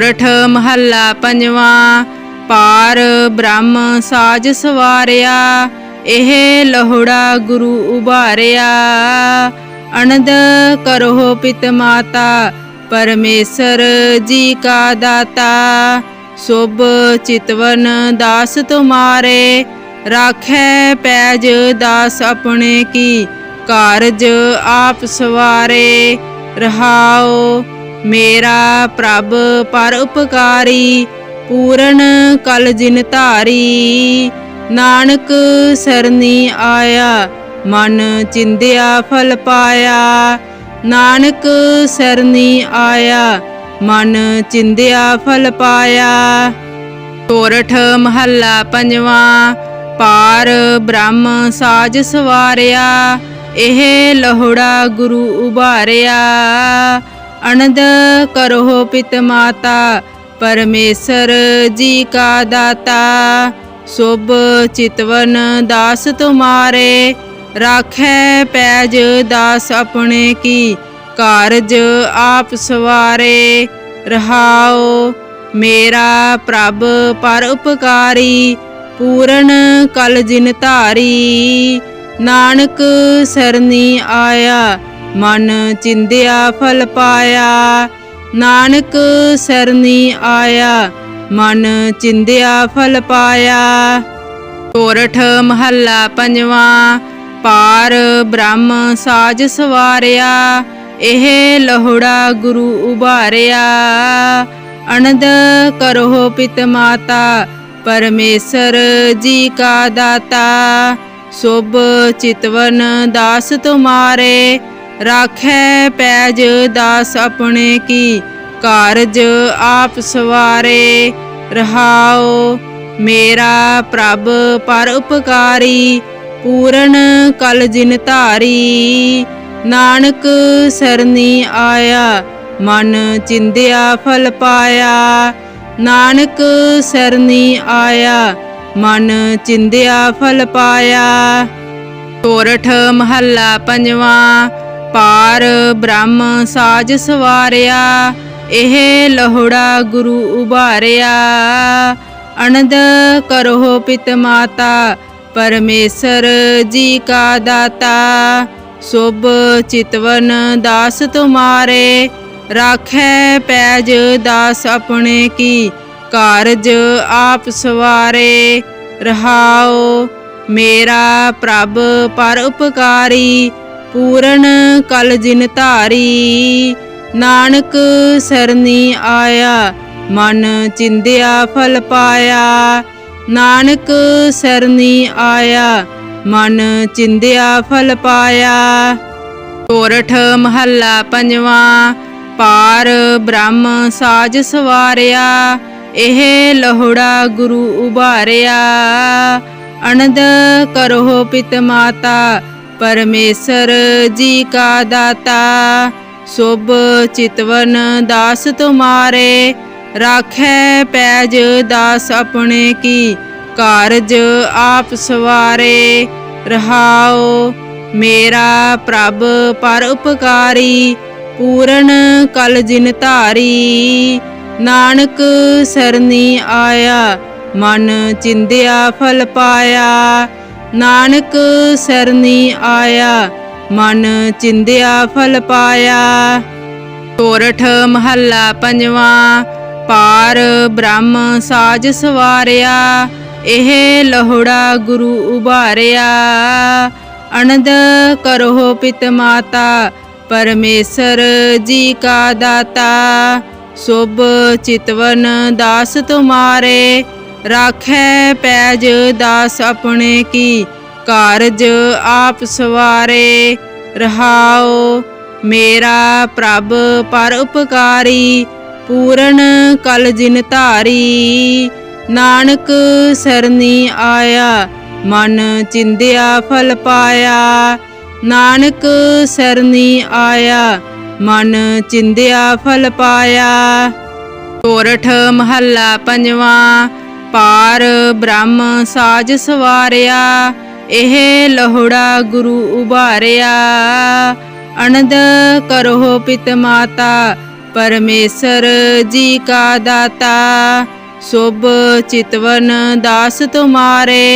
सोरठ महला पंजवा। पार ब्रह्म साज सवारिया, एह लहुड़ा गुरु उबारिया। अनंद करो पित माता, परमेश्वर जी का दाता। शुभ चितवन दास तुम्हारे, राखै पैज दास अपने की। कारज आप सवारे, रहाओ मेरा प्रभ पर उपकारी। पूरन कल जिन धारी, नानक सरनी आया। मन चिंध्या फल पाया, नानक सरनी आया। मन चिंध्या फल पाया। सोरठ महला पंजवा। पार ब्रह्म साज सवारिया, एह लहुड़ा गुरु उबारिया। अनंद करो पित माता, परमेश्वर जी का दाता। शुभ चितवन दास तुम्हारे, राखै पैज दास अपने की। कारज आप सवारे, रहाओ मेरा प्रभ पर उपकारी। पूरन कल जिन धारी, नानक सरनी आया। मन चिंध्या फल पाया, नानक सरनी आया। मन चिंध्या फल पाया। सोरठ महला पंजवा। पार ब्रह्म साज सवारिया, एह लहुड़ा गुरु उबारिया। अनंद करो पित माता, परमेश्वर जी का दाता। शुभ चितवन दास तुम्हारे, राखै पैज दास अपने की। कारज आप सवारे, रहाओ मेरा प्रभ पर उपकारी। पूरन कल जिन धारी, नानक सरनी आया। मन चिंध्या फल पाया, नानक सरनी आया। मन चिंध्या फल पाया। सोरठ महला पंजवा। पार ब्रह्म साज सवारिया, एह लहुड़ा गुरु उबारिया। अनंद करो पित माता, परमेश्वर जी का दाता। शुभ चितवन दास तुम्हारे, राखै पैज दास अपने की। कारज आप सवारे, रहाओ मेरा प्रभ पर उपकारी। पूरन कल जिन धारी, नानक सरनी आया। मन चिंध्या फल पाया, नानक सरनी आया। मन चिंध्या फल पाया। सोरठ महला पंजवा। पार ब्रह्म साज सवारिया, एह लहुड़ा गुरु उबारिया। अनंद करो पित माता, परमेश्वर जी का दाता। शुभ चितवन दास तुम्हारे, राखै पैज दास अपने की। कारज आप सवारे, रहाओ मेरा प्रभ पर उपकारी। पूरन कल जिन धारी, नानक सरनी आया। मन चिंध्या फल पाया, नानक सरनी आया। मन चिंध्या फल पाया। सोरठ महला पंजवा। पार ब्रह्म साज सवारिया, एह लहुड़ा गुरु उबारिया। अनंद करो पित माता, परमेश्वर जी का दाता। शुभ चितवन दास तुम्हारे, राखै पैज दास अपने की। कारज आप सवारे, रहाओ मेरा प्रभ पर उपकारी। पूरन कल जिन धारी, नानक सरनी आया। मन चिंध्या फल पाया, नानक सरनी आया। मन चिंध्या फल पाया। सोरठ महला पंजवा। पार ब्रह्म साज सवारिया, एह लहुड़ा गुरु उबारिया। अनंद करो पित माता, परमेश्वर जी का दाता। शुभ चितवन दास तुम्हारे,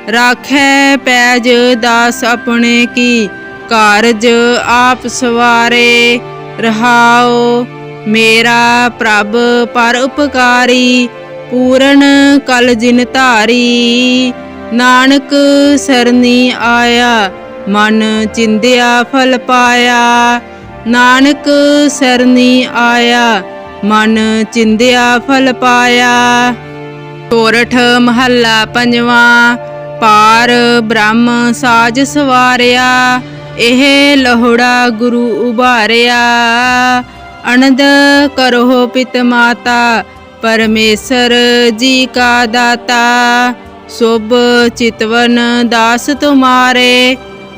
राखै पैज दास अपने की, कारज आप सवारे। रहाओ मेरा प्रभ पर उपकारी, पूरन कल जिन धारी। नानक सरनी आया, मन चिंध्या फल पाया। नानक सरनी आया, मन चिंध्या फल पाया। सोरठ महला पंजवा। पार ब्रह्म साज सवारिया, एह लहुड़ा गुरु उभारिया। अनंद करो पित माता, परमेश्वर जी का दाता। शुभ चितवन दास तुम्हारे,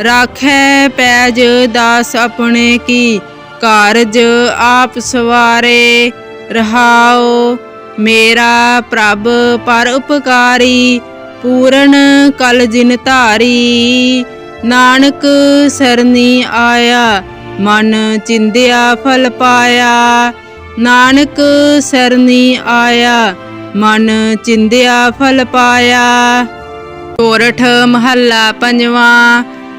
राखै पैज दास अपने की, कारज आप सवारे। रहाओ मेरा प्रभ पर उपकारी, पूरन कल जिन धारी। नानक सरनी आया, मन चिंध्या फल पाया। नानक सरनी आया, मन चिंध्या फल पाया। सोरठ महला पंजवा।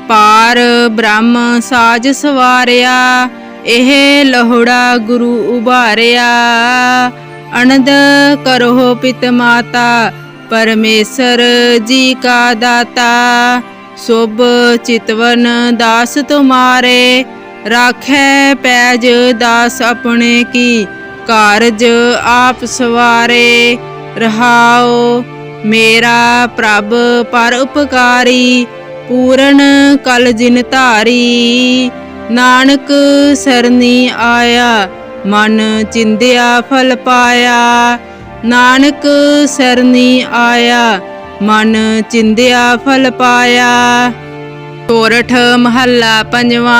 पार ब्रह्म साज सवारिया, एह लहुड़ा गुरु उभारिया। अनंद करो पित माता, परमेश्वर जी का दाता। शुभ चितवन दास तुम्हारे, राखै पैज दास अपने की, कारज आप सवारे। रहाओ मेरा प्रभ पर उपकारी, पूरन कल जिन धारी। नानक सरनी आया, मन चिंध्या फल पाया। नानक सरनी आया, मन चिंध्या फल पाया। सोरठ महला पंजवा।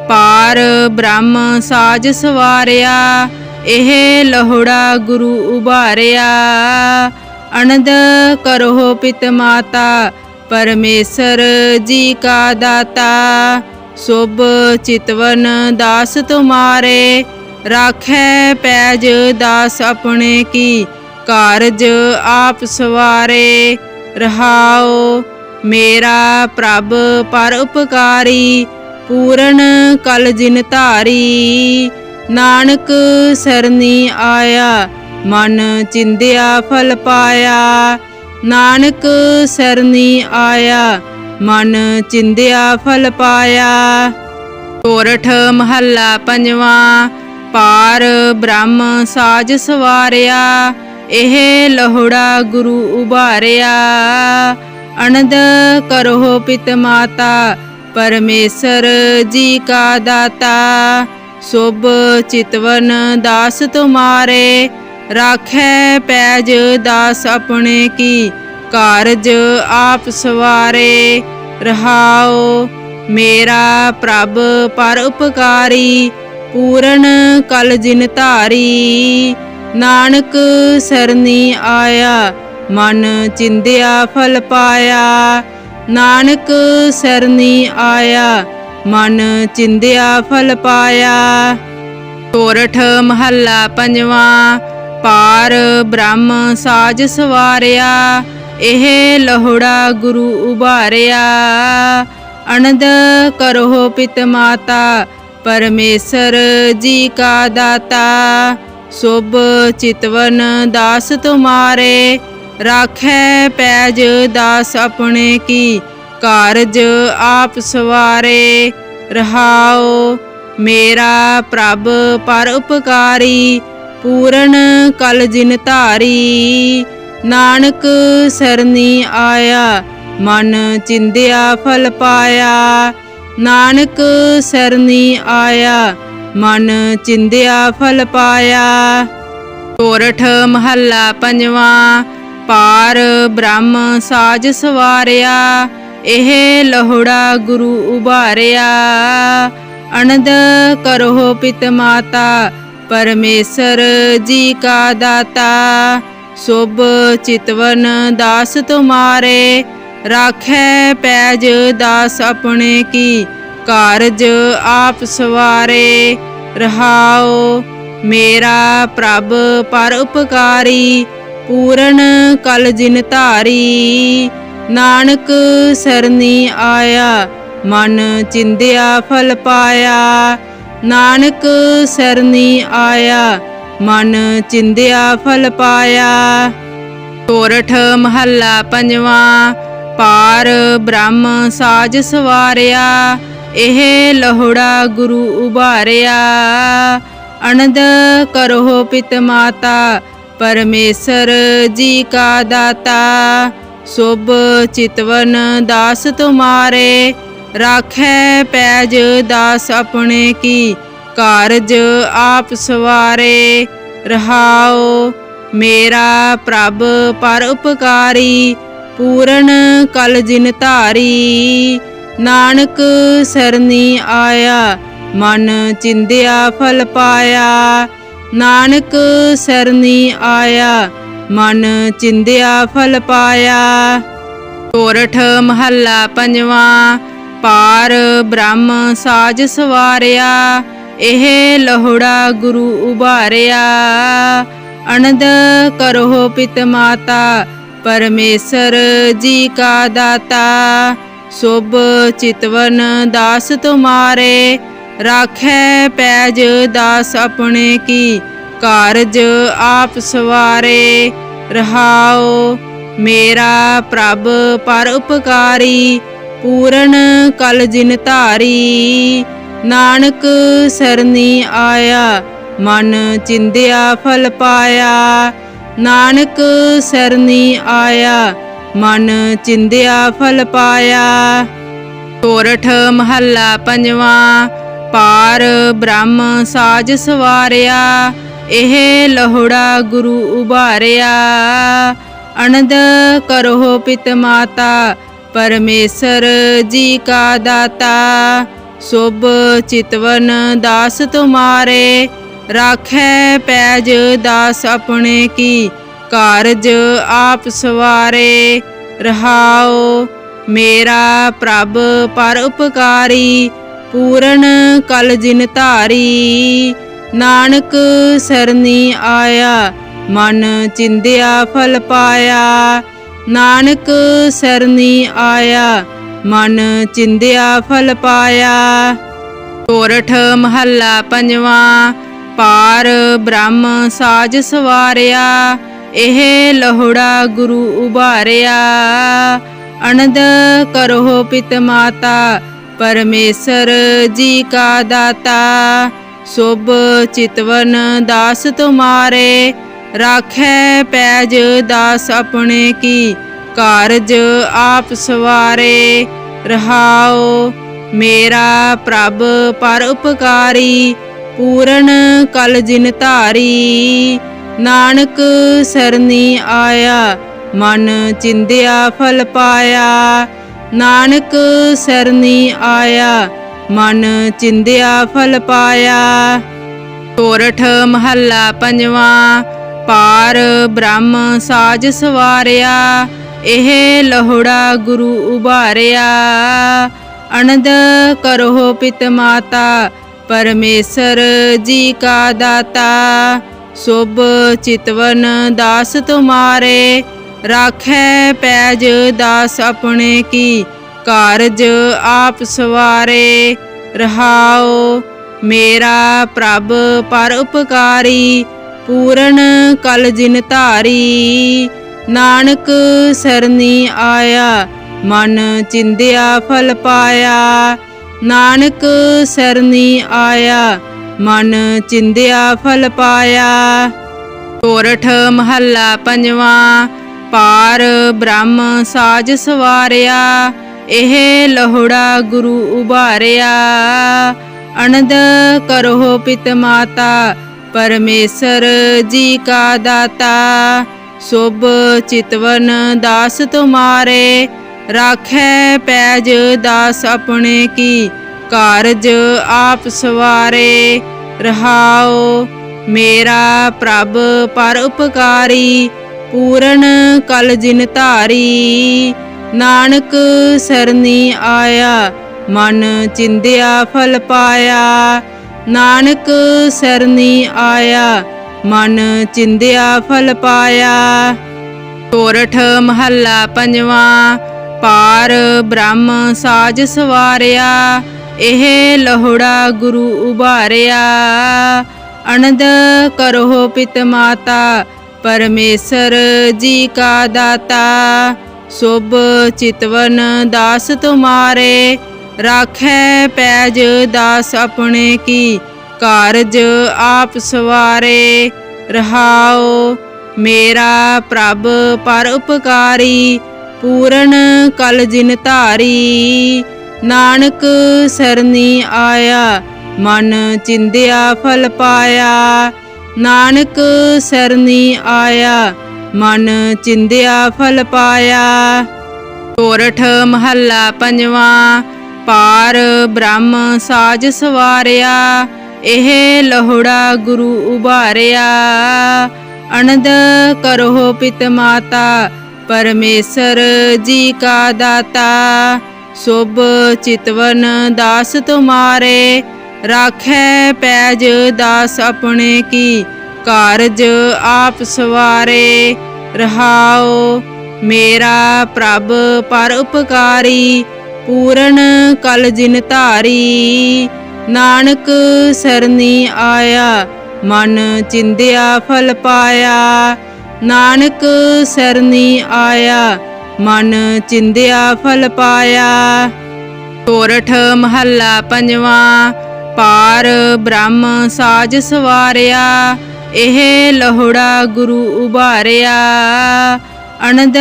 पार ब्रह्म साज सवारिया, एह लहुड़ा गुरु उभारिया। अनंद करो पित माता, परमेश्वर जी का दाता। शुभ चितवन दास तुम्हारे, राखै पैज दास अपने की, कारज आप सवारे। रहाओ मेरा प्रभ पर उपकारी, पूरन कल जिन धारी। नानक सरनी आया, मन चिंध्या फल पाया। नानक सरनी आया, मन चिंध्या फल पाया। सोरठ महला पंजवा। पार ब्रह्म साज सवारिया, एह लहुड़ा गुरु उभारिया। अनंद करो पित माता, परमेश्वर जी का दाता। शुभ चितवन दास तुम्हारे, राखै पैज दास अपने की, कारज आप सवारे। रहाओ मेरा प्रभ पर उपकारी, पूरन कल जिन धारी। नानक सरनी आया, मन चिंध्या फल पाया। नानक सरनी आया, मन चिंध्या फल पाया। सोरठ महला पंजवा। पार ब्रह्म साज सवारिया, एह लहुड़ा गुरु उभारिया। अनंद करो पित माता, परमेश्वर जी का दाता। शुभ चितवन दास तुम्हारे, राखै पैज दास अपने की, कारज आप सवारे। रहाओ मेरा प्रभ पर उपकारी, पूरन कल जिन धारी। नानक सरनी आया, मन चिंध्या फल पाया। नानक सरनी आया, मन चिंध्या फल पाया। सोरठ महला पंजवा। पार ब्रह्म साज सवारिया, एह लहुड़ा गुरु उभारिया। अनंद करो पित माता, परमेश्वर जी का दाता। शुभ चितवन दास तुम्हारे, राखै पैज दास अपने की, कारज आप सवारे। रहाओ ਮੇਰਾ ਪ੍ਰਭ ਪਰ ਉਪਕਾਰੀ, ਪੂਰਨ ਕਲ ਜਿਨ ਧਾਰੀ। ਨਾਨਕ ਸਰਨੀ ਆਇਆ, ਮਨ ਚਿੰਦਿਆ ਫਲ ਪਾਇਆ। ਨਾਨਕ ਸਰਨੀ ਆਇਆ, ਮਨ ਚਿੰਦਿਆ ਫਲ ਪਾਇਆ। ਸੋਰਠ ਮਹੱਲਾ ਪੰਜਵਾਂ। ਪਾਰ ਬ੍ਰਹਮ ਸਾਜ ਸਵਾਰਿਆ, ਇਹ ਲਹੁੜਾ ਗੁਰੂ ਉਭਾਰਿਆ। ਅਨੰਦ ਕਰੋ ਪਿਤ ਮਾਤਾ, ਪਰਮੇਸ਼ਰ ਜੀ ਕਾ ਦਾਤਾ। ਸੁਭ ਚਿਤਵਨ ਦਾਸ ਤੁਮਾਰੇ, ਰਾਖੈ ਪੈਜ ਦਾਸ ਆਪਣੇ ਕੀ। ਕਾਰਜ ਆਪ ਸਵਾਰੇ ਰਹਾਓ, ਮੇਰਾ ਪ੍ਰਭ ਪਰ ਉਪਕਾਰੀ, ਪੂਰਨ ਕਲ ਜਿਨ ਧਾਰੀ। ਨਾਨਕ ਸਰਨੀ ਆਇਆ, ਮਨ ਚਿੰਦਿਆ ਫਲ ਪਾਇਆ। ਨਾਨਕ ਸਰਨੀ ਆਇਆ, ਮਨ ਚਿੰਦਿਆ ਫਲ ਪਾਇਆ। ਸੋਰਠ ਮਹੱਲਾ ਪੰਜਵਾਂ। ਪਾਰ ਬ੍ਰਹਮ ਸਾਜ ਸਵਾਰਿਆ, ਇਹ ਲਹੁੜਾ ਗੁਰੂ ਉਭਾਰਿਆ। ਅਨੰਦ ਕਰੋ ਪਿਤ ਮਾਤਾ, ਪਰਮੇਸ਼ਰ ਜੀ ਕਾ ਦਾਤਾ। ਸੁਭ ਚਿਤਵਨ ਦਾਸ ਤੁਮਾਰੇ, ਰਾਖੈ ਪੈਜ ਦਾਸ ਆਪਣੇ ਕੀ। ਕਾਰਜ ਆਪ ਸਵਾਰੇ ਰਹਾਓ, ਮੇਰਾ ਪ੍ਰਭ ਪਰ ਉਪਕਾਰੀ, ਪੂਰਨ ਕਲ ਜਿਨ ਧਾਰੀ। ਨਾਨਕ ਸਰਨੀ ਆਇਆ, ਮਨ ਚਿੰਦਿਆ ਫਲ ਪਾਇਆ। ਨਾਨਕ ਸਰਨੀ ਆਇਆ, ਮਨ ਚਿੰਦਿਆ ਫਲ ਪਾਇਆ। ਸੋਰਠ ਮਹੱਲਾ ਪੰਜਵਾਂ। ਪਾਰ ਬ੍ਰਹਮ ਸਾਜ ਸਵਾਰਿਆ, ਇਹ ਲਹੁੜਾ ਗੁਰੂ ਉਭਾਰਿਆ। ਅਨੰਦ ਕਰੋ ਪਿਤ ਮਾਤਾ, ਪਰਮੇਸ਼ਰ ਜੀ ਕਾ ਦਾਤਾ। ਸੁਭ ਚਿਤਵਨ ਦਾਸ ਤੁਮਾਰੇ, ਰਾਖੈ ਪੈਜ ਦਾਸ ਆਪਣੇ ਕੀ। ਕਾਰਜ ਆਪ ਸਵਾਰੇ ਰਹਾਓ, ਮੇਰਾ ਪ੍ਰਭ ਪਰ ਉਪਕਾਰੀ, ਪੂਰਨ ਕਲ ਜਿਨ ਧਾਰੀ। ਨਾਨਕ ਸਰਨੀ ਆਇਆ, ਮਨ ਚਿੰਦਿਆ ਫਲ ਪਾਇਆ। ਨਾਨਕ ਸਰਨੀ ਆਇਆ, ਮਨ ਚਿੰਦਿਆ ਫਲ ਪਾਇਆ। ਸੋਰਠ ਮਹੱਲਾ ਪੰਜਵਾਂ। ਪਾਰ ਬ੍ਰਹਮ ਸਾਜ ਸਵਾਰਿਆ, ਇਹ ਲਹੁੜਾ ਗੁਰੂ ਉਭਾਰਿਆ। ਅਨੰਦ ਕਰੋ ਪਿਤ ਮਾਤਾ, ਪਰਮੇਸ਼ਰ ਜੀ ਕਾ ਦਾਤਾ। ਸੁਭ ਚਿਤਵਨ ਦਾਸ ਤੁਮਾਰੇ, ਰਾਖੈ ਪੈਜ ਦਾਸ ਆਪਣੇ ਕੀ। ਕਾਰਜ ਆਪ ਸਵਾਰੇ ਰਹਾਓ, ਮੇਰਾ ਪ੍ਰਭ ਪਰ ਉਪਕਾਰੀ, ਪੂਰਨ ਕਲ ਜਿਨ ਧਾਰੀ। ਨਾਨਕ ਸਰਨੀ ਆਇਆ, ਮਨ ਚਿੰਦਿਆ ਫਲ ਪਾਇਆ। ਨਾਨਕ ਸਰਨੀ ਆਇਆ, ਮਨ ਚਿੰਦਿਆ ਫਲ ਪਾਇਆ। ਸੋਰਠ ਮਹੱਲਾ ਪੰਜਵਾਂ। ਪਾਰ ਬ੍ਰਹਮ ਸਾਜ ਸਵਾਰਿਆ, ਇਹ ਲਹੁੜਾ ਗੁਰੂ ਉਭਾਰਿਆ। ਅਨੰਦ ਕਰੋ ਪਿਤ ਮਾਤਾ, ਪਰਮੇਸ਼ਰ ਜੀ ਕਾ ਦਾਤਾ। ਸੁਭ ਚਿਤਵਨ ਦਾਸ ਤੁਮਾਰੇ, ਰਾਖੈ ਪੈਜ ਦਾਸ ਆਪਣੇ ਕੀ। ਕਾਰਜ ਆਪ ਸਵਾਰੇ ਰਹਾਓ, ਮੇਰਾ ਪ੍ਰਭ ਪਰ ਉਪਕਾਰੀ, ਪੂਰਨ ਕਲ ਜਿਨ ਧਾਰੀ। ਨਾਨਕ ਸਰਨੀ ਆਇਆ, ਮਨ ਚਿੰਦਿਆ ਫਲ ਪਾਇਆ। ਨਾਨਕ ਸਰਨੀ ਆਇਆ, ਮਨ ਚਿੰਦਿਆ ਫਲ ਪਾਇਆ। ਸੋਰਠ ਮਹੱਲਾ ਪੰਜਵਾਂ। ਪਾਰ ਬ੍ਰਹਮ ਸਾਜ ਸਵਾਰਿਆ, ਇਹ ਲਹੁੜਾ ਗੁਰੂ ਉਭਾਰਿਆ। ਅਨੰਦ ਕਰੋ ਪਿਤ ਮਾਤਾ, ਪਰਮੇਸ਼ਰ ਜੀ ਕਾ ਦਾਤਾ। ਸੁਭ ਚਿਤਵਨ ਦਾਸ ਤੁਮਾਰੇ, ਰਾਖੈ ਪੈਜ ਦਾਸ ਆਪਣੇ ਕੀ। ਕਾਰਜ ਆਪ ਸਵਾਰੇ ਰਹਾਓ, ਮੇਰਾ ਪ੍ਰਭ ਪਰ ਉਪਕਾਰੀ, ਪੂਰਨ ਕਲ ਜਿਨ ਧਾਰੀ। ਨਾਨਕ ਸਰਨੀ ਆਇਆ, ਮਨ ਚਿੰਦਿਆ ਫਲ ਪਾਇਆ। ਨਾਨਕ ਸਰਨੀ ਆਇਆ, ਮਨ ਚਿੰਦਿਆ ਫਲ ਪਾਇਆ। ਸੋਰਠ ਮਹੱਲਾ ਪੰਜਵਾਂ। ਪਾਰ ਬ੍ਰਹਮ ਸਾਜ ਸਵਾਰਿਆ, ਇਹ ਲਹੁੜਾ ਗੁਰੂ ਉਭਾਰਿਆ। ਅਨੰਦ ਕਰੋ ਪਿਤ ਮਾਤਾ, ਪਰਮੇਸ਼ਰ ਜੀ ਕਾ ਦਾਤਾ। ਸੁਭ ਚਿਤਵਨ ਦਾਸ ਤੁਮਾਰੇ, ਰਾਖੈ ਪੈਜ ਦਾਸ ਆਪਣੇ ਕੀ। ਕਾਰਜ ਆਪ ਸਵਾਰੇ ਰਹਾਓ, ਮੇਰਾ ਪ੍ਰਭ ਪਰ ਉਪਕਾਰੀ। ਪੂਰਨ ਕਲ ਜਿਨ ਧਾਰੀ, ਨਾਨਕ ਸਰਨੀ ਆਇਆ, ਮਨ ਚਿੰਦਿਆ ਫਲ ਪਾਇਆ। ਨਾਨਕ ਸਰਨੀ ਆਇਆ, ਮਨ ਚਿੰਦਿਆ ਫਲ ਪਾਇਆ। ਸੋਰਠ ਮਹੱਲਾ ਪੰਜਵਾਂ। ਪਾਰ ਬ੍ਰਹਮ ਸਾਜ ਸਵਾਰਿਆ, ਇਹ ਲਹੁੜਾ ਗੁਰੂ ਉਭਾਰਿਆ। ਅਨੰਦ ਕਰੋ ਪਿਤ ਮਾਤਾ, ਪਰਮੇਸ਼ਰ ਜੀ ਕਾ ਦਾਤਾ। ਸੁਭ ਚਿਤਵਨ ਦਾਸ ਤੁਮਾਰੇ, ਰਾਖੈ ਪੈਜ ਦਾਸ ਆਪਣੇ ਕੀ। ਕਾਰਜ ਆਪ ਸਵਾਰੇ ਰਹਾਓ, ਮੇਰਾ ਪ੍ਰਭ ਪਰ ਉਪਕਾਰੀ। ਪੂਰਨ ਕਲ ਜਿਨ ਧਾਰੀ, ਨਾਨਕ ਸਰਨੀ ਆਇਆ, ਮਨ ਚਿੰਦਿਆ ਫਲ ਪਾਇਆ। ਨਾਨਕ ਸਰਨੀ ਆਇਆ, ਮਨ ਚਿੰਦਿਆ ਫਲ ਪਾਇਆ। ਸੋਰਠ ਮਹੱਲਾ ਪੰਜਵਾਂ। ਪਾਰ ਬ੍ਰਹਮ ਸਾਜ ਸਵਾਰਿਆ, ਇਹ ਲਹੁੜਾ ਗੁਰੂ ਉਭਾਰਿਆ। ਅਨੰਦ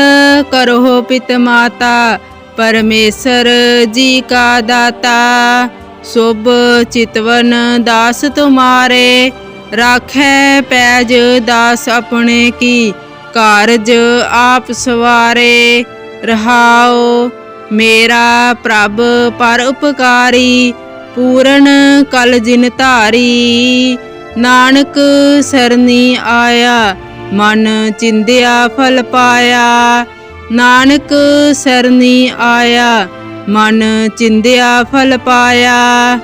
ਕਰੋ ਪਿਤ ਮਾਤਾ, ਪਰਮੇਸ਼ਰ ਜੀ ਕਾ ਦਾਤਾ। ਸੁਭ ਚਿਤਵਨ ਦਾਸ ਤੁਮਾਰੇ, ਰਾਖੈ ਪੈਜ ਦਾਸ ਆਪਣੇ ਕੀ। ਕਾਰਜ ਆਪ ਸਵਾਰੇ ਰਹਾਓ, ਮੇਰਾ ਪ੍ਰਭ ਪਰ ਉਪਕਾਰੀ। ਪੂਰਨ ਕਲ ਜਿਨ ਧਾਰੀ, ਨਾਨਕ ਸਰਨੀ ਆਇਆ, ਮਨ ਚਿੰਦਿਆ ਫਲ ਪਾਇਆ। ਨਾਨਕ ਸਰਨੀ ਆਇਆ, ਮਨ ਚਿੰਦਿਆ ਫਲ ਪਾਇਆ।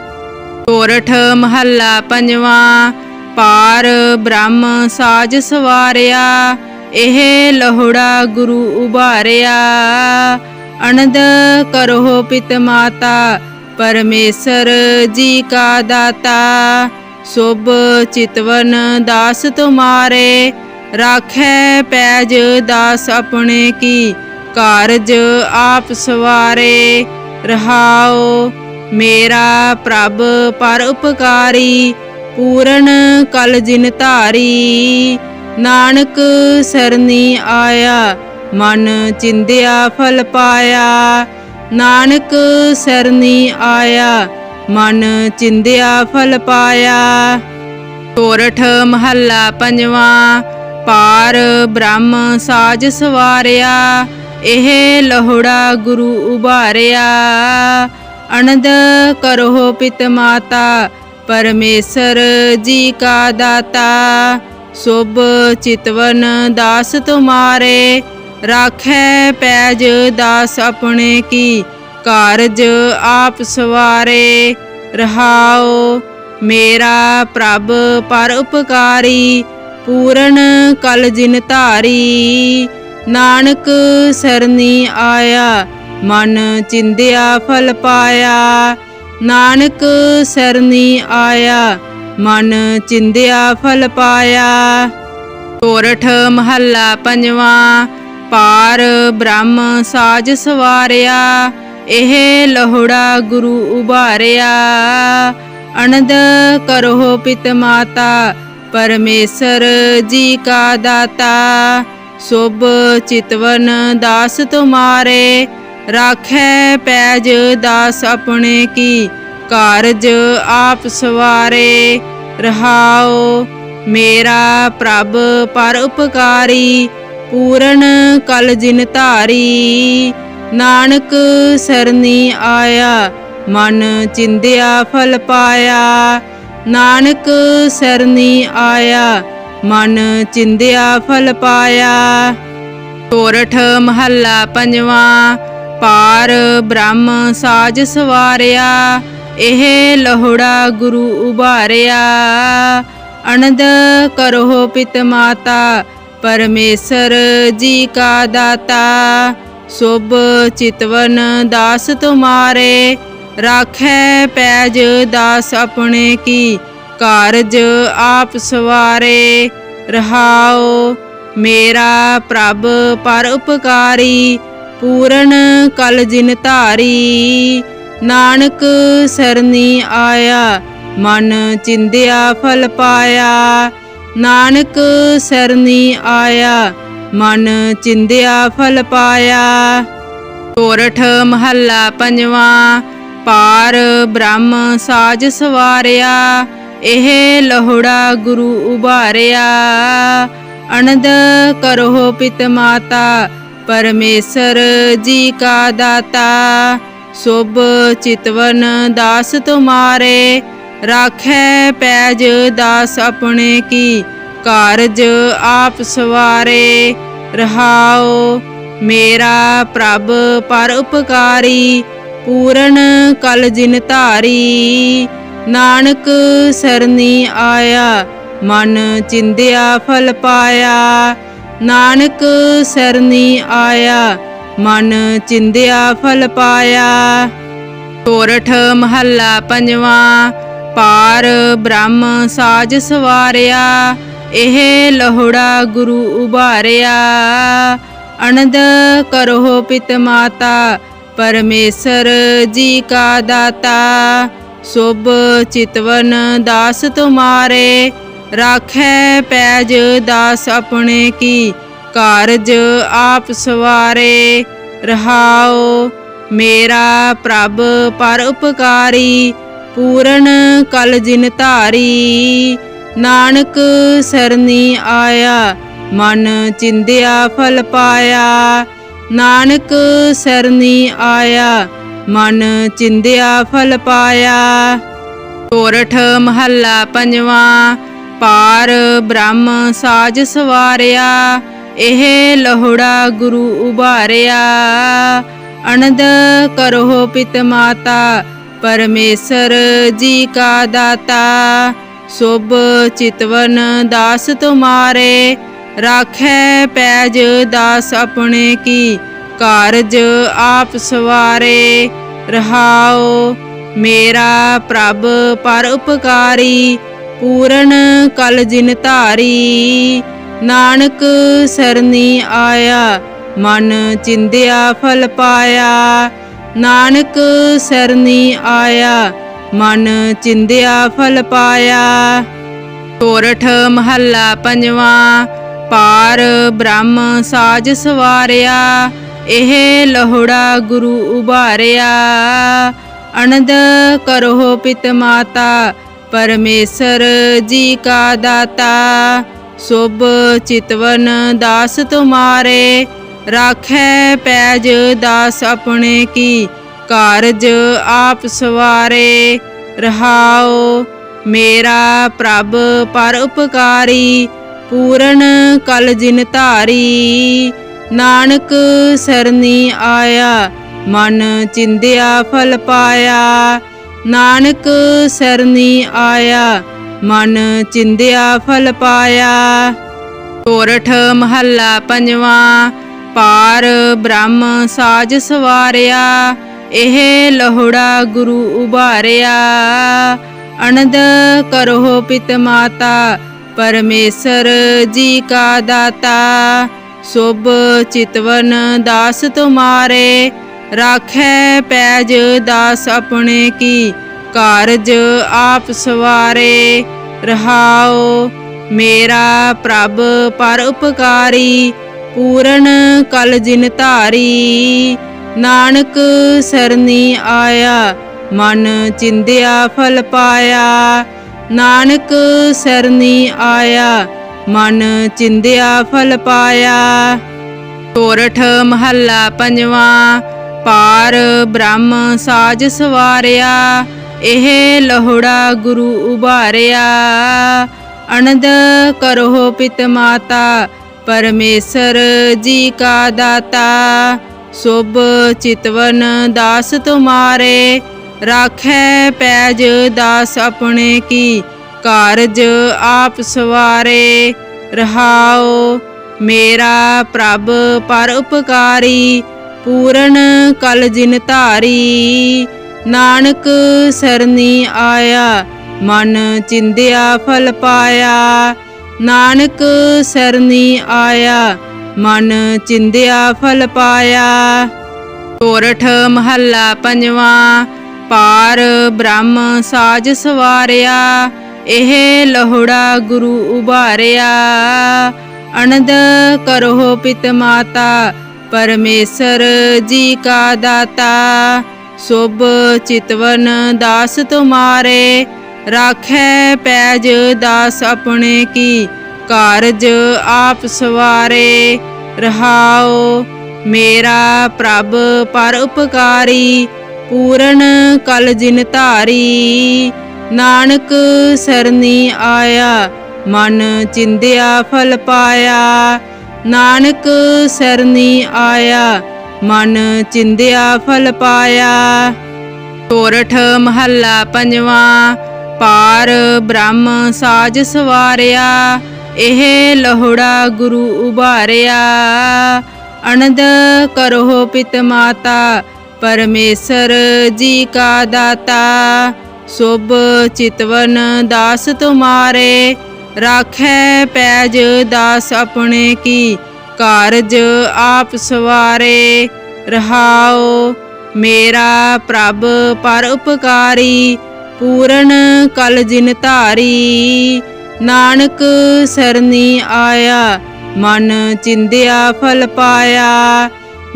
ਸੋਰਠ ਮਹੱਲਾ ਪੰਜਵਾਂ। ਪਾਰ ਬ੍ਰਹਮ ਸਾਜ ਸਵਾਰਿਆ, ਇਹ ਲਹੁੜਾ ਗੁਰੂ ਉਭਾਰਿਆ। ਅਨੰਦ ਕਰੋ ਪਿਤ ਮਾਤਾ, ਪਰਮੇਸ਼ਰ ਜੀ ਕਾ ਦਾਤਾ। ਸੁਭ ਚਿਤਵਨ ਦਾਸ ਤੁਮਾਰੇ, ਰਾਖੈ ਪੈਜ ਦਾਸ ਆਪਣੇ ਕੀ। ਕਾਰਜ ਆਪ ਸਵਾਰੇ ਰਹਾਓ, ਮੇਰਾ ਪ੍ਰਭ ਪਰ ਉਪਕਾਰੀ। ਪੂਰਨ ਕਲ ਜਿਨ ਧਾਰੀ, ਨਾਨਕ ਸਰਨੀ ਆਇਆ, ਮਨ ਚਿੰਦਿਆ ਫਲ ਪਾਇਆ। ਨਾਨਕ ਸਰਨੀ ਆਇਆ, ਮਨ ਚਿੰਦਿਆ ਫਲ ਪਾਇਆ। ਸੋਰਠ ਮਹੱਲਾ ਪੰਜਵਾਂ। ਪਾਰ ਬ੍ਰਹਮ ਸਾਜ ਸਵਾਰਿਆ, ਇਹ ਲਹੁੜਾ ਗੁਰੂ ਉਭਾਰਿਆ। ਅਨੰਦ ਕਰੋ ਪਿਤ ਮਾਤਾ, ਪਰਮੇਸ਼ਰ ਜੀ ਕਾ ਦਾਤਾ। ਸੁਭ ਚਿਤਵਨ ਦਾਸ ਤੁਮਾਰੇ, ਰਾਖੈ ਪੈਜ ਦਾਸ ਆਪਣੇ ਕੀ। ਕਾਰਜ ਆਪ ਸਵਾਰੇ ਰਹਾਓ, ਮੇਰਾ ਪ੍ਰਭ ਪਰ ਉਪਕਾਰੀ। ਪੂਰਨ ਕਲ ਜਿਨ ਧਾਰੀ, ਨਾਨਕ ਸਰਨੀ ਆਇਆ, ਮਨ ਚਿੰਦਿਆ ਫਲ ਪਾਇਆ। ਨਾਨਕ ਸਰਨੀ ਆਇਆ, ਮਨ ਚਿੰਦਿਆ ਫਲ ਪਾਇਆ। ਸੋਰਠ ਮਹੱਲਾ ਪੰਜਵਾਂ। ਪਾਰ ਬ੍ਰਹਮ ਸਾਜ ਸਵਾਰਿਆ, ਇਹ ਲਹੁੜਾ ਗੁਰੂ ਉਭਾਰਿਆ। ਅਨੰਦ ਕਰੋ ਪਿਤ ਮਾਤਾ, ਪਰਮੇਸ਼ਰ ਜੀ ਕਾ ਦਾਤਾ। ਸੁਭ ਚਿਤਵਨ ਦਾਸ ਤੁਮਾਰੇ, ਰਾਖੈ ਪੈਜ ਦਾਸ ਆਪਣੇ ਕੀ। ਕਾਰਜ ਆਪ ਸਵਾਰੇ ਰਹਾਓ, ਮੇਰਾ ਪ੍ਰਭ ਪਰ ਉਪਕਾਰੀ। ਪੂਰਨ ਕਲ ਜਿਨ ਧਾਰੀ, ਨਾਨਕ ਸਰਨੀ ਆਇਆ, ਮਨ ਚਿੰਦਿਆ ਫਲ ਪਾਇਆ। ਨਾਨਕ ਸਰਨੀ ਆਇਆ, ਮਨ ਚਿੰਦਿਆ ਫਲ ਪਾਇਆ। ਸੋਰਠ ਮਹੱਲਾ ਪੰਜਵਾਂ। ਪਾਰ ਬ੍ਰਹਮ ਸਾਜ ਸਵਾਰਿਆ, ਇਹ ਲਹੁੜਾ ਗੁਰੂ ਉਭਾਰਿਆ। ਅਨੰਦ ਕਰੋ ਪਿਤ ਮਾਤਾ ਪਰਮੇਸ਼ਰ ਜੀ ਕਾ ਦਾਤਾ। ਸੁਭ ਚਿਤਵਨ ਦਾਸ ਤੁਮਾਰੇ ਰਾਖੈ ਪੈਜ ਦਾਸ ਆਪਣੇ ਕੀ। ਕਾਰਜ ਆਪ ਸਵਾਰੇ ਰਹਾਓ ਮੇਰਾ ਪ੍ਰਭ ਪਰ ਉਪਕਾਰੀ। ਪੂਰਨ ਕਲ ਜਿਨ ਧਾਰੀ ਨਾਨਕ ਸਰਨੀ ਆਇਆ ਮਨ ਚਿੰਦਿਆ ਫਲ ਪਾਇਆ। ਨਾਨਕ ਸਰਨੀ ਆਇਆ ਮਨ ਚਿੰਦਿਆ ਫਲ ਪਾਇਆ। ਸੋਰਠ ਮਹੱਲਾ ਪੰਜਵਾਂ। ਪਾਰ ਬ੍ਰਹਮ ਸਾਜ ਸਵਾਰਿਆ ਇਹ ਲਹੁੜਾ ਗੁਰੂ ਉਭਾਰਿਆ। ਅਨੰਦ ਕਰੋ ਪਿਤ ਮਾਤਾ ਪਰਮੇਸ਼ਰ ਜੀ ਕਾ ਦਾਤਾ। ਸੁਭ ਚਿਤਵਨ ਦਾਸ ਤੁਮਾਰੇ ਰਾਖੈ ਪੈਜ ਦਾਸ ਆਪਣੇ ਕੀ। ਕਾਰਜ ਆਪ ਸਵਾਰੇ ਰਹਾਓ ਮੇਰਾ ਪ੍ਰਭ ਪਰ ਉਪਕਾਰੀ। ਪੂਰਨ ਕਲ ਜਿਨ ਧਾਰੀ ਨਾਨਕ ਸਰਨੀ ਆਇਆ ਮਨ ਚਿੰਦਿਆ ਫਲ ਪਾਇਆ। ਨਾਨਕ ਸਰਨੀ ਆਇਆ ਮਨ ਚਿੰਦਿਆ ਫਲ ਪਾਇਆ। ਸੋਰਠ ਮਹੱਲਾ ਪੰਜਵਾਂ। ਪਾਰ ਬ੍ਰਹਮ ਸਾਜ ਸਵਾਰਿਆ ਇਹ ਲਹੁੜਾ ਗੁਰੂ ਉਭਾਰਿਆ। ਅਨੰਦ ਕਰੋ ਪਿਤ ਮਾਤਾ ਪਰਮੇਸ਼ਰ ਜੀ ਕਾ ਦਾਤਾ। ਸੁਭ ਚਿਤਵਨ ਦਾਸ ਤੁਮਾਰੇ ਰਾਖੈ ਪੈਜ ਦਾਸ ਆਪਣੇ ਕੀ। ਕਾਰਜ ਆਪ ਸਵਾਰੇ ਰਹਾਓ ਮੇਰਾ ਪ੍ਰਭ ਪਰ ਉਪਕਾਰੀ। ਪੂਰਨ ਕਲ ਜਿਨ ਧਾਰੀ ਨਾਨਕ ਸਰਨੀ ਆਇਆ ਮਨ ਚਿੰਦਿਆ ਫਲ ਪਾਇਆ। ਨਾਨਕ ਸਰਨੀ ਆਇਆ ਮਨ ਚਿੰਦਿਆ ਫਲ ਪਾਇਆ। ਸੋਰਠ ਮਹੱਲਾ ਪੰਜਵਾਂ। ਪਾਰ ਬ੍ਰਹਮ ਸਾਜ ਸਵਾਰਿਆ ਇਹ ਲਹੁੜਾ ਗੁਰੂ ਉਭਾਰਿਆ। ਅਨੰਦ ਕਰੋ ਪਿਤ ਮਾਤਾ ਪਰਮੇਸ਼ਰ ਜੀ ਕਾ ਦਾਤਾ। ਸੁਭ ਚਿਤਵਨ ਦਾਸ ਤੁਮਾਰੇ ਰਾਖੈ ਪੈਜ ਦਾਸ ਆਪਣੇ ਕੀ। ਕਾਰਜ ਆਪ ਸਵਾਰੇ ਰਹਾਓ ਮੇਰਾ ਪ੍ਰਭ ਪਰ ਉਪਕਾਰੀ। ਪੂਰਨ ਕਲ ਜਿਨ ਧਾਰੀ ਨਾਨਕ ਸਰਨੀ ਆਇਆ ਮਨ ਚਿੰਦਿਆ ਫਲ ਪਾਇਆ। ਨਾਨਕ ਸਰਨੀ ਆਇਆ ਮਨ ਚਿੰਦਿਆ ਫਲ ਪਾਇਆ। ਸੋਰਠ ਮਹੱਲਾ ਪੰਜਵਾਂ। ਪਾਰ ਬ੍ਰਹਮ ਸਾਜ ਸਵਾਰਿਆ ਇਹ ਲਹੁੜਾ ਗੁਰੂ ਉਭਾਰਿਆ। ਅਨੰਦ ਕਰੋ ਪਿਤ ਮਾਤਾ ਪਰਮੇਸ਼ਰ ਜੀ ਕਾ ਦਾਤਾ। ਸੁਭ ਚਿਤਵਨ ਦਾਸ ਤੁਮਾਰੇ ਰਾਖੈ ਪੈਜ ਦਾਸ ਆਪਣੇ ਕੀ। ਕਾਰਜ ਆਪ ਸਵਾਰੇ ਰਹਾਓ ਮੇਰਾ ਪ੍ਰਭ ਪਰ ਉਪਕਾਰੀ। ਪੂਰਨ ਕਲ ਜਿਨ ਧਾਰੀ ਨਾਨਕ ਸਰਨੀ ਆਇਆ ਮਨ ਚਿੰਦਿਆ ਫਲ ਪਾਇਆ। ਨਾਨਕ ਸਰਨੀ ਆਇਆ ਮਨ ਚਿੰਦਿਆ ਫਲ ਪਾਇਆ। ਸੋਰਠ ਮਹੱਲਾ ਪੰਜਵਾਂ। ਪਾਰ ਬ੍ਰਹਮ ਸਾਜ ਸਵਾਰਿਆ ਇਹ ਲਹੁੜਾ ਗੁਰੂ ਉਭਾਰਿਆ। ਅਨੰਦ ਕਰੋ ਪਿਤ ਮਾਤਾ ਪਰਮੇਸ਼ਰ ਜੀ ਕਾ ਦਾਤਾ। ਸੁਭ ਚਿਤਵਨ ਦਾਸ ਤੁਮਾਰੇ ਰਾਖੈ ਪੈਜ ਦਾਸ ਆਪਣੇ ਕੀ। ਕਾਰਜ ਆਪ ਸਵਾਰੇ ਰਹਾਓ ਮੇਰਾ ਪ੍ਰਭ ਪਰ ਉਪਕਾਰੀ। ਪੂਰਨ ਕਲ ਜਿਨ ਧਾਰੀ ਨਾਨਕ ਸਰਨੀ ਆਇਆ ਮਨ ਚਿੰਦਿਆ ਫਲ ਪਾਇਆ। ਨਾਨਕ ਸਰਨੀ ਆਇਆ ਮਨ ਚਿੰਦਿਆ ਫਲ ਪਾਇਆ। ਸੋਰਠ ਮਹੱਲਾ ਪੰਜਵਾਂ। ਪਾਰ ਬ੍ਰਹਮ ਸਾਜ ਸਵਾਰਿਆ ਇਹ ਲਹੁੜਾ ਗੁਰੂ ਉਭਾਰਿਆ। ਅਨੰਦ ਕਰੋ ਪਿਤ ਮਾਤਾ ਪਰਮੇਸ਼ਰ ਜੀ ਕਾ ਦਾਤਾ। ਸੁਭ ਚਿਤਵਨ ਦਾਸ ਤੁਮਾਰੇ राखै पैज दास अपने की कारज आप सवारे। रहाओ मेरा प्रभ पर उपकारी पूरन कल जिन धारी। नानक सरनी आया मन चिंध्या फल पाया। नानक सरनी आया मन चिंध्या फल पाया। सोरठ महला पंजवा। पार ब्रह्म साज सवारिया एह लहुड़ा गुरु उबारिया। अनंद करो पित माता परमेश्वर जी का दाता। शुभ चितवन दास तुम्हारे राखै पैज दास अपने की कारज आप सवारे। रहाओ मेरा प्रभ पर उपकारी पूरन कल जिन धारी। नानक सरनी आया मन चिंध्या फल पाया। नानक सरनी आया मन चिंध्या फल पाया। सोरठ महला पंजवा। पार ब्रह्म साज सवारिया एह लहुड़ा गुरु उबारिया। अनंद करो पित माता परमेश्वर जी का दाता। शुभ चितवन दास तुम्हारे राखै पैज दास अपने की कारज आप सवारे। रहाओ मेरा प्रभ पर उपकारी पूरन कल जिन धारी। नानक सरनी आया मन चिंध्या फल पाया।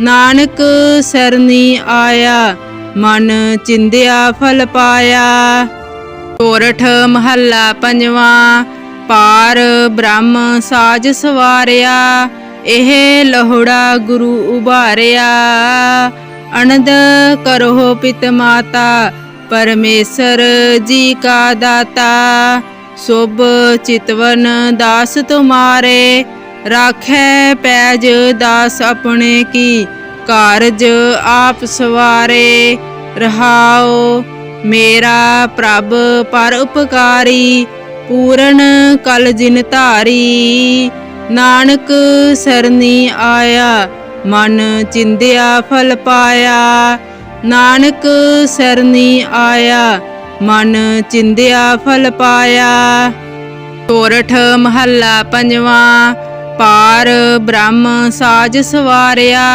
नानक सरनी आया मन चिंध्या फल पाया। सोरठ महला पंजवा। पार ब्रह्म साज सवारिया एह लहुड़ा गुरु उबारिया। अनंद करो पित माता परमेश्वर जी का दाता। शुभ चितवन दास तुम्हारे राखै पैज दास अपने की कारज आप सवारे। रहाओ मेरा प्रभ पर उपकारी पूरन कल जिन धारी। नानक सरनी आया मन चिंध्या फल पाया। नानक सरनी आया मन चिंध्या फल पाया। सोरठ महला पंजवा। पार ब्रह्म साज सवारिया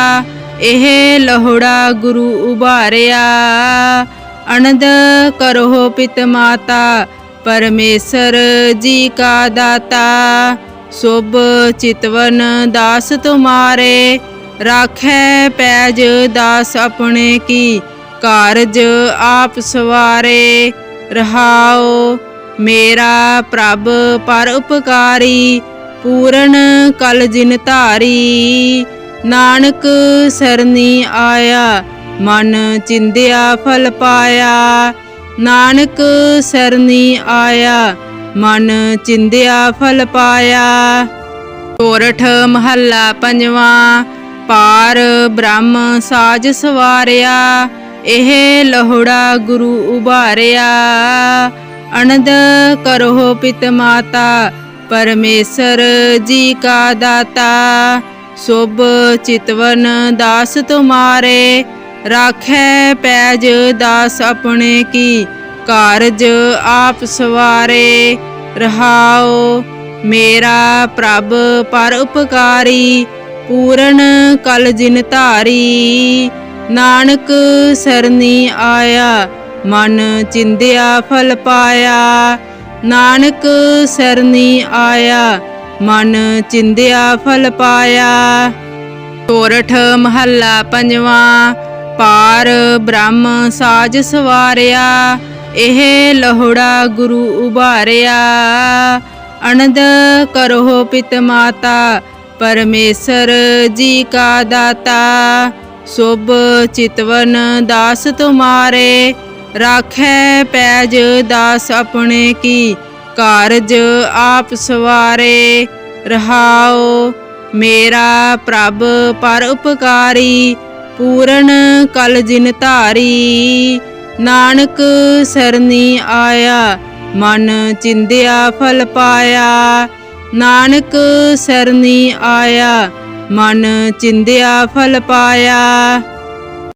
एह लहुड़ा गुरु उबारिया। अनंद करो पित माता परमेश्वर जी का दाता। शुभ चितवन दास तुम्हारे राखै पैज दास अपने की कारज आप सवारे। रहाओ मेरा प्रभ पर उपकारी पूरन कल जिन धारी। नानक सरनी आया मन चिंध्या फल पाया। नानक सरनी आया मन चिंध्या फल पाया। सोरठ महला पंजवा। पार ब्रह्म साज सवारिया एह लहुड़ा गुरु उबारिया। अनंद करो पित माता परमेश्वर जी का दाता। शुभ चितवन दास तुम्हारे राखै पैज दास अपने की कारज आप सवारे। रहाओ मेरा प्रभ पर उपकारी पूरन कल जिन धारी। नानक सरनी आया मन चिंध्या फल पाया। नानक सरनी आया मन चिंध्या फल पाया। सोरठ महला पंजवा। पार ब्रह्म साज सवारिया एह लहुड़ा गुरु उबारिया। अनंद करो पित माता परमेश्वर जी का दाता। शुभ चितवन दास तुम्हारे राखै पैज दास अपने की कारज आप सवारे। रहाओ मेरा प्रभ पर उपकारी पूरन कल जिन धारी। ਨਾਨਕ ਸਰਨੀ ਆਇਆ, ਮਨ ਚਿੰਦਿਆ ਫਲ ਪਾਇਆ। ਨਾਨਕ ਸਰਨੀ ਆਇਆ, ਮਨ ਚਿੰਦਿਆ ਫਲ ਪਾਇਆ।